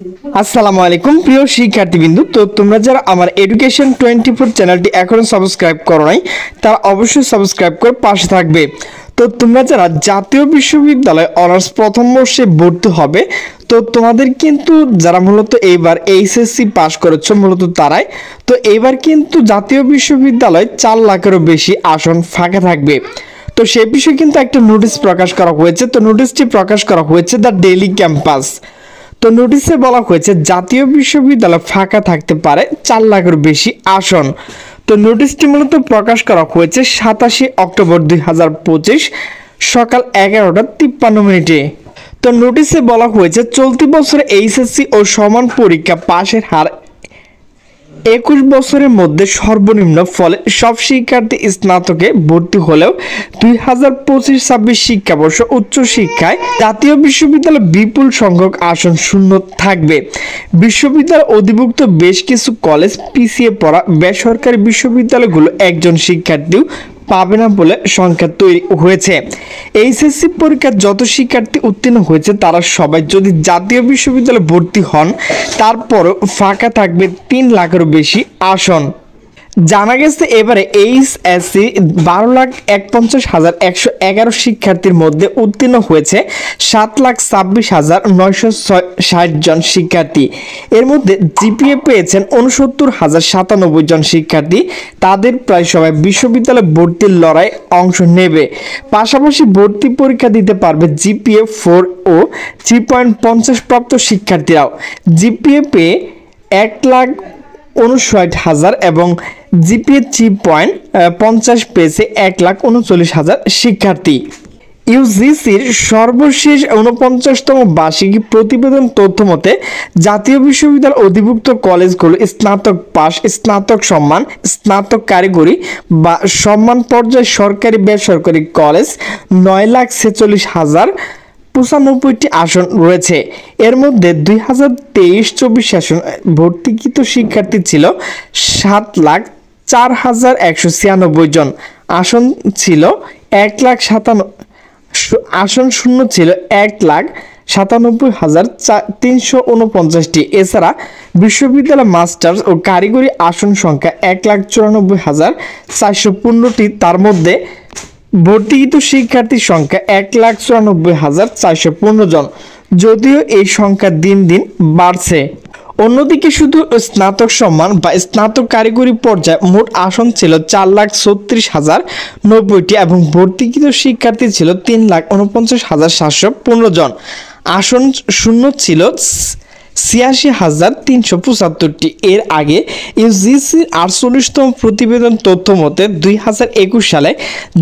আসসালামু আলাইকুম প্রিয় শিক্ষার্থীবৃন্দ। তো তোমরা যারা আমার এডুকেশন 24 চ্যানেলটি এখনো সাবস্ক্রাইব করো নাই তারা অবশ্যই সাবস্ক্রাইব করে পাশে থাকবে। তো তোমরা যারা জাতীয় বিশ্ববিদ্যালয় অনার্স প্রথম বর্ষে ভর্তি হবে, তো তোমাদের কিন্তু যারা মূলত এইবার এইচএসসি পাস করেছো মূলত তারাই। তো এইবার কিন্তু জাতীয় বিশ্ববিদ্যালয় 4 লাখেরও বেশি আসন ফাঁকা থাকবে। তো সেই বিষয়ে কিন্তু একটা নোটিশ প্রকাশ করা হয়েছে। তো নোটিশটি প্রকাশ করা হয়েছে দ্য ডেইলি ক্যাম্পাস। তো নোটিশে বলা হয়েছে জাতীয় বিশ্ববিদ্যালয় ফাঁকা থাকতে পারে 4 লাখের বেশি আসন। তো নোটিশটি মূলত প্রকাশ করা হয়েছে 27 অক্টোবর 2025 সকাল 11:53। তো নোটিশে বলা হয়েছে চলতি বছরে এইচএসসি ও সমান পরীক্ষা পাশের হার 21 বছরের মধ্যে সর্বনিম্ন, ফলে সব শিক্ষার্থী স্নাতকে ভর্তি হলেও 2025-26 শিক্ষাবর্ষ উচ্চশিক্ষায় জাতীয় বিশ্ববিদ্যালয়ে বিপুল সংখ্যক আসন শূন্য থাকবে। বিশ্ববিদ্যালয় অধিভুক্ত বেশ কিছু কলেজ পিছিয়ে পড়া বেসরকারি বিশ্ববিদ্যালয়গুলো একজন শিক্ষার্থীও পাবে না বলে সংখ্যা তৈরি হয়েছে। এইচএসসি পরীক্ষার যত শিক্ষার্থী উত্তীর্ণ হয়েছে তারা সবাই যদি জাতীয় বিশ্ববিদ্যালয়ে ভর্তি হন তারপরও ফাঁকা থাকবে 3 লাখেরও বেশি আসন। জানা গেছে এবারে এইচএসসি 12,41,111 শিক্ষার্থীর মধ্যে উত্তীর্ণ হয়েছে 7,26,960 জন শিক্ষার্থী। এর মধ্যে জিপিএ পেয়েছেন 69,097 জন শিক্ষার্থী। তাদের প্রায় সবাই বিশ্ববিদ্যালয়ে ভর্তির লড়াই অংশ নেবে। পাশাপাশি ভর্তি পরীক্ষা দিতে পারবে জিপিএ 4 ও 3.50 প্রাপ্ত শিক্ষার্থীরাও। জিপিএ পেয়ে 1,59,000 এবং জিপিএ 3.50 পেয়েছে 1,39,000 শিক্ষার্থী। ইউজিসির সর্বশেষ 49তম বার্ষিকী প্রতিবেদন তথ্য মতে জাতীয় বিশ্ববিদ্যালয় অধিভুক্ত কলেজগুলো স্নাতক পাস, স্নাতক সম্মান, স্নাতক কারিগরি বা সম্মান পর্যায়ে সরকারি বেসরকারি কলেজ 9,46,095টি আসন রয়েছে। এর মধ্যে 2023-24 সেশন ভর্তিকৃত শিক্ষার্থী ছিল 7,04,196 জন। আসন ছিল 1,97,000, আসন শূন্য ছিল 1,97,349টি। এছাড়া বিশ্ববিদ্যালয় মাস্টার্স ও কারিগরি আসন সংখ্যা 1,94,415টি। তার মধ্যে ভর্তিকৃত শিক্ষার্থীর সংখ্যা 1,94,415 জন, যদিও এই সংখ্যা দিন দিন বাড়ছে। অন্যদিকে শুধু স্নাতক সম্মান বা স্নাতক কারিগরি পর্যায়ে মোট আসন ছিল 4,36,090টি এবং ভর্তিকৃত শিক্ষার্থী ছিল 3,49,715 জন। আসন শূন্য ছিল 86,375টি। এর আগে ইউজিসির 48তম প্রতিবেদন তথ্য মতে 2021 সালে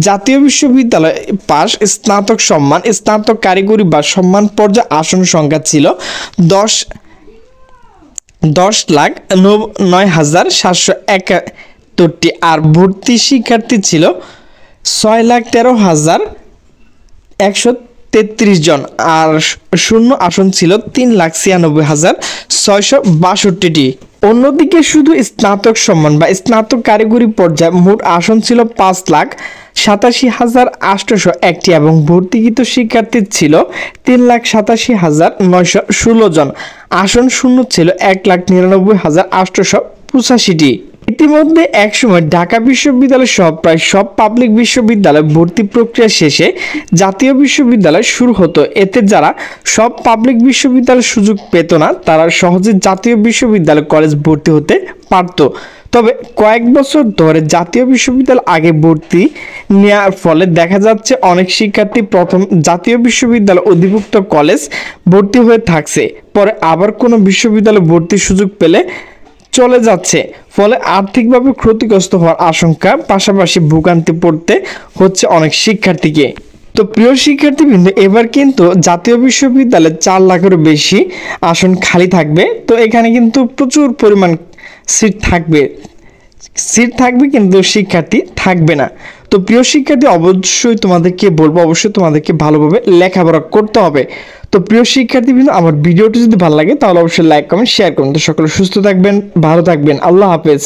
জাতীয় বিশ্ববিদ্যালয় পাস, স্নাতক সম্মান, স্নাতক কারিগরি বা সম্মান পর্যায়ে আসন সংখ্যা ছিল 10,09,771টি আর ভর্তি শিক্ষার্থী ছিল 6,13,133 জন আর শূন্য আসন ছিল 3,96,662টি। অন্যদিকে শুধু স্নাতক সম্মান বা স্নাতক কারিগরি পর্যায়ে মোট আসন ছিল 5,87,801টি এবং ভর্তিকৃত শিক্ষার্থী ছিল 3,87,916 জন। আসন শূন্য ছিল 1,99,885টি। ইতিমধ্যে একসময় ঢাকা বিশ্ববিদ্যালয় সহ প্রায় সব পাবলিক বিশ্ববিদ্যালয় ভর্তি প্রক্রিয়া শেষে জাতীয় বিশ্ববিদ্যালয় শুরু হতো। এতে যারা সব পাবলিক বিশ্ববিদ্যালয়ের সুযোগ পেত না তারা সহজে জাতীয় বিশ্ববিদ্যালয় কলেজ ভর্তি হতে পারত। তবে কয়েক বছর ধরে জাতীয় বিশ্ববিদ্যালয় আগে ভর্তি নেওয়ার ফলে দেখা যাচ্ছে অনেক শিক্ষার্থী প্রথম জাতীয় বিশ্ববিদ্যালয় অধিভুক্ত কলেজ ভর্তি হয়ে থাকছে, পরে আবার কোনো বিশ্ববিদ্যালয় ভর্তির সুযোগ পেলে চলে যাচ্ছে। ফলে আর্থিকভাবে ক্ষতিগ্রস্ত হওয়ার আশঙ্কা, পাশাপাশি ভোগান্তি পড়তে হচ্ছে অনেক শিক্ষার্থীকে। তো প্রিয় শিক্ষার্থীবৃন্দ, এবার কিন্তু জাতীয় বিশ্ববিদ্যালয়ে 4 লাখেরও বেশি আসন খালি থাকবে। তো এখানে কিন্তু প্রচুর পরিমাণ সিট থাকবে কিন্তু শিক্ষার্থী থাকবে না। তো প্রিয় শিক্ষার্থী, অবশ্যই তোমাদেরকে বলবো, অবশ্যই তোমাদেরকে ভালোভাবে লেখাপড়া করতে হবে। তো প্রিয় শিক্ষার্থীবৃন্দ, আমার ভিডিওটি যদি ভালো লাগে তাহলে অবশ্যই লাইক, কমেন্ট, শেয়ার করুন। তো সকলে সুস্থ থাকবেন, ভালো থাকবেন। আল্লাহ হাফেজ।